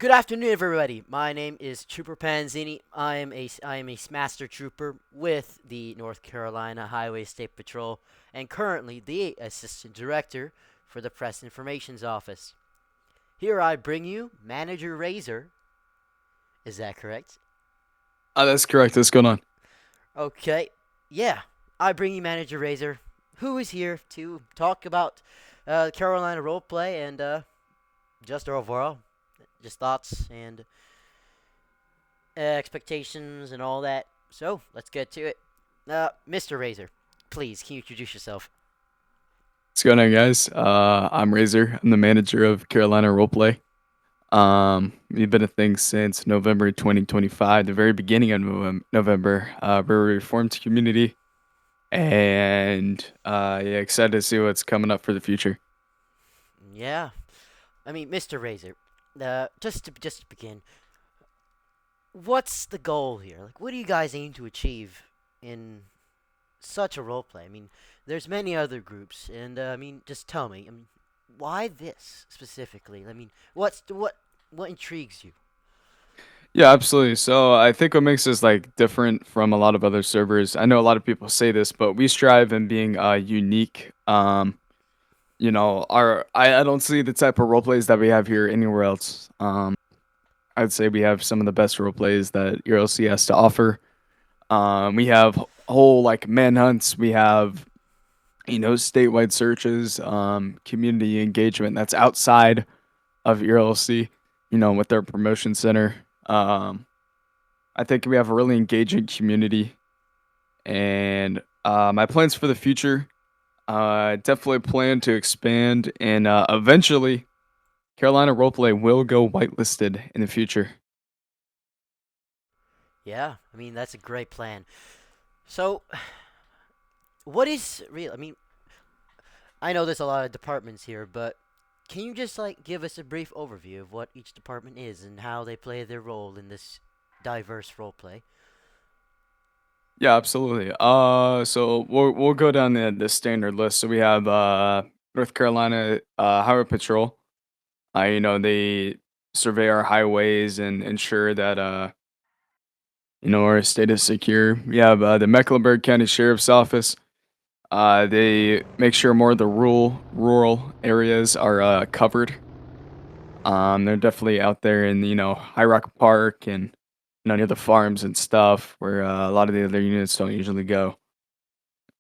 Good afternoon, everybody. My name is Trooper Panzini. I am a master trooper with the North Carolina Highway State Patrol, and currently the assistant director for the Press Information's Office. Here I bring you Manager Razor. Is that correct? That's correct. What's going on? Okay. Yeah, I bring you Manager Razor, who is here to talk about Carolina roleplay and just overall, just thoughts and expectations and all that. So let's get to it. Mr. Razor, please, can you introduce yourself? What's going on, guys? I'm Razeorr. I'm the manager of Carolina Roleplay. We've been a thing since November 2025, the very beginning of November. We're a reformed community, and yeah, excited to see what's coming up for the future. Yeah, I mean, Mr. Razor, just to begin, what's the goal here? Like, what do you guys aim to achieve in such a roleplay? I mean, there's many other groups, and I mean, just tell me. I mean, why this specifically? I mean, what intrigues you? Yeah, absolutely. So I think what makes us like different from a lot of other servers. I know a lot of people say this, but we strive in being unique. I don't see the type of role plays that we have here anywhere else. I'd say we have some of the best role plays that ROC has to offer. We have whole like manhunts. We have statewide searches, community engagement that's outside of ERLC. With their promotion center. I think we have a really engaging community, and my plans for the future. Definitely plan to expand, and eventually, Carolina Roleplay will go whitelisted in the future. Yeah, I mean, that's a great plan. So, what is real? I mean, I know there's a lot of departments here, but can you just like give us a brief overview of what each department is and how they play their role in this diverse roleplay? Yeah, absolutely. So we'll go down the standard list. So we have North Carolina Highway Patrol. They survey our highways and ensure that our state is secure. We have the Mecklenburg County Sheriff's Office. They make sure more of the rural areas are covered. They're definitely out there in High Rock Park and near the farms and stuff where a lot of the other units don't usually go.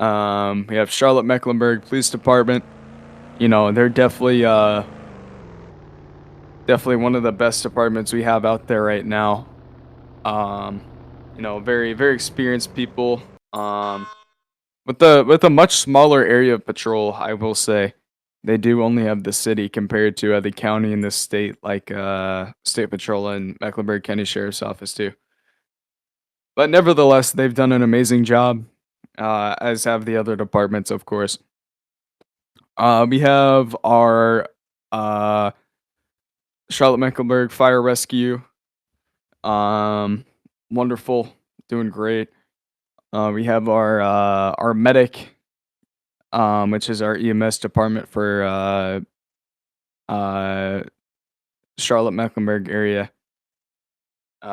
We have Charlotte Mecklenburg Police Department. They're definitely one of the best departments we have out there right now. Um, very very experienced people. With a much smaller area of patrol, I will say, they do only have the city compared to the county and the state, like state patrol and Mecklenburg County Sheriff's Office too. But nevertheless, they've done an amazing job, as have the other departments, of course. We have our uh, Charlotte Mecklenburg Fire Rescue. Um, Wonderful, doing great. We have our medic, which is our EMS department for uh, Charlotte Mecklenburg area,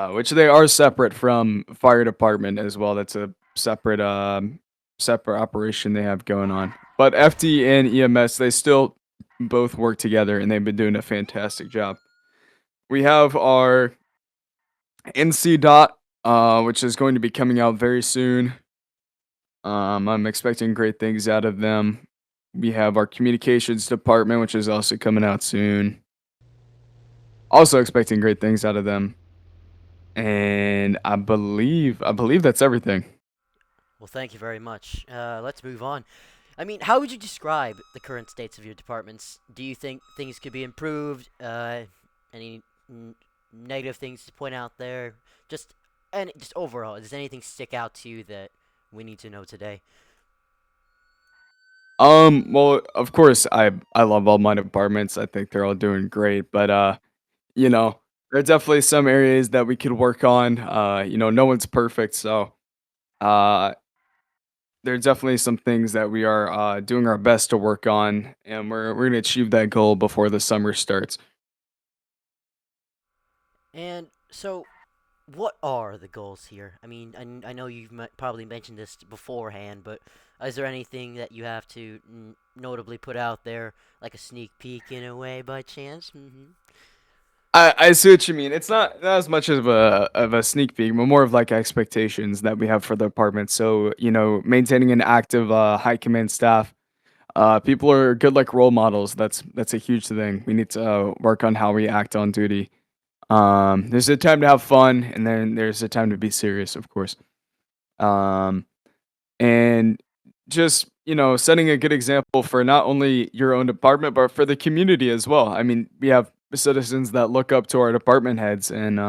which they are separate from fire department as well. That's a separate operation they have going on. But FD and EMS, they still both work together, and they've been doing a fantastic job. We have our NC dot, which is going to be coming out very soon. I'm expecting great things out of them. We have our communications department, which is also coming out soon. Also expecting great things out of them. And I believe that's everything. Well, thank you very much. Let's move on. I mean, how would you describe the current states of your departments? Do you think things could be improved? Any negative things to point out there? Just and just overall, does anything stick out to you that we need to know today? Well, of course, I love all my departments. I think they're all doing great, but you know, there are definitely some areas that we could work on. No one's perfect, so uh, there are definitely some things that we are doing our best to work on, and we're gonna achieve that goal before the summer starts. And so, what are the goals here? I mean, I know you've probably mentioned this beforehand, but is there anything that you have to notably put out there, like a sneak peek in a way, by chance? I see what you mean. It's not as much of a sneak peek, but more of like expectations that we have for the department. So, maintaining an active high command staff. People are good like role models. That's a huge thing. We need to work on how we act on duty. There's a time to have fun, and then there's a time to be serious, of course. Um, and just setting a good example for not only your own department but for the community as well. I mean, we have citizens that look up to our department heads, and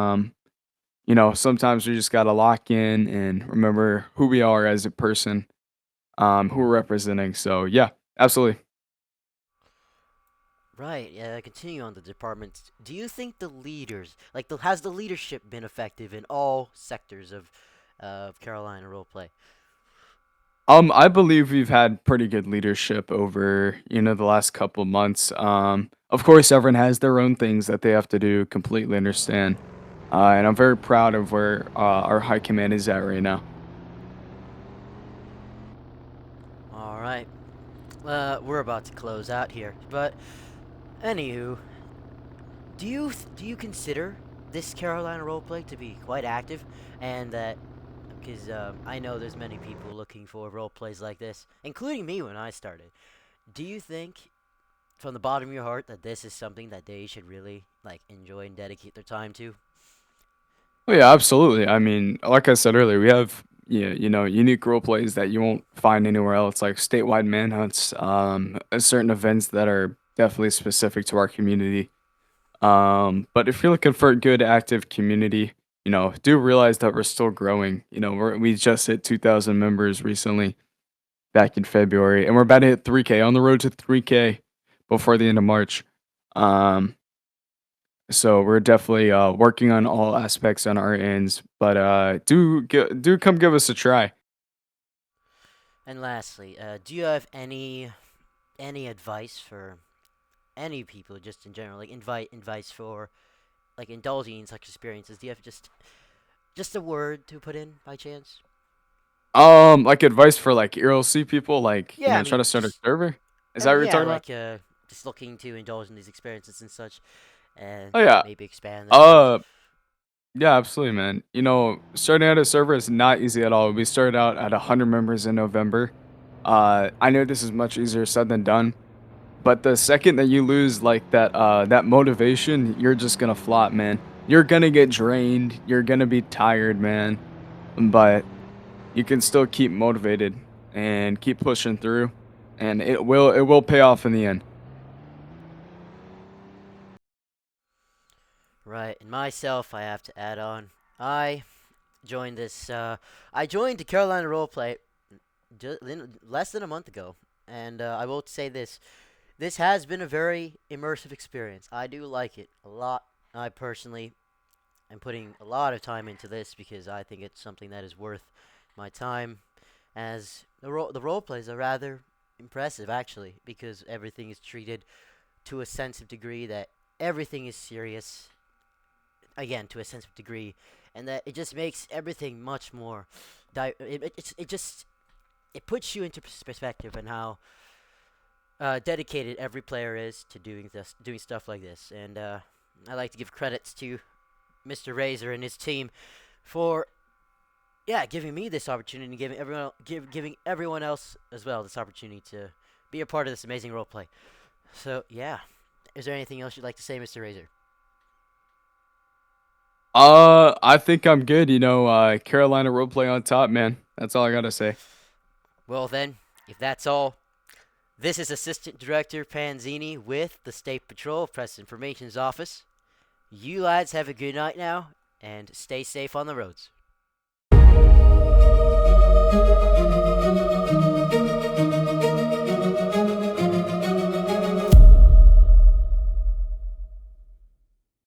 sometimes we just gotta lock in and remember who we are as a person, who we're representing. So yeah, absolutely. Right. Yeah. Continue on the departments. Do you think the leaders, has the leadership been effective in all sectors of Carolina roleplay? I believe we've had pretty good leadership over, the last couple months. Of course, everyone has their own things that they have to do. Completely understand, and I'm very proud of where our high command is at right now. All right. We're about to close out here, but anywho, do you consider this Carolina roleplay to be quite active, and that because I know there's many people looking for role plays like this, including me when I started. Do you think, from the bottom of your heart, that this is something that they should really enjoy and dedicate their time to? Oh yeah, absolutely. I mean, like I said earlier, we have unique role plays that you won't find anywhere else, like statewide manhunts, certain events that are definitely specific to our community. But if you're looking for a good active community, do realize that we're still growing. We just hit 2,000 members recently back in February, and we're about to hit 3K on the road to 3K before the end of March. Um, so we're definitely working on all aspects on our ends, but do come give us a try. And lastly, do you have any advice for any people, just in general, advice for indulging in such experiences? Do you have just a word to put in by chance? Like advice for like RLC people, like Yeah, I try mean, to start a server. Is that what you're yeah, talking about? just looking to indulge in these experiences and such, and Oh yeah. maybe expand their knowledge. Uh, Yeah, absolutely, man. Starting out a server is not easy at all. We started out at 100 members in November. I know this is much easier said than done, but the second that you lose like that motivation, you're just gonna flop, man. You're gonna get drained. You're gonna be tired, man. But you can still keep motivated and keep pushing through, and it will pay off in the end. Right, and myself, I have to add on. I joined this. I joined the Carolina Roleplay less than a month ago, and I will say this: this has been a very immersive experience. I do like it a lot. I personally am putting a lot of time into this because I think it's something that is worth my time. As the role plays are rather impressive, actually, because everything is treated to a sense of degree that everything is serious, again, to a sense of degree, and that it just makes everything much more it puts you into perspective and how dedicated every player is to doing stuff like this. And I like to give credits to Mr. Razeorr and his team for, yeah, giving me this opportunity, giving everyone else as well this opportunity to be a part of this amazing role play. So yeah, is there anything else you'd like to say, Mr. Razeorr? I think I'm good. Carolina roleplay on top, man. That's all I gotta say. Well then, if that's all, this is Assistant Director Panzini with the State Patrol Press Information's Office. You lads have a good night now, and stay safe on the roads.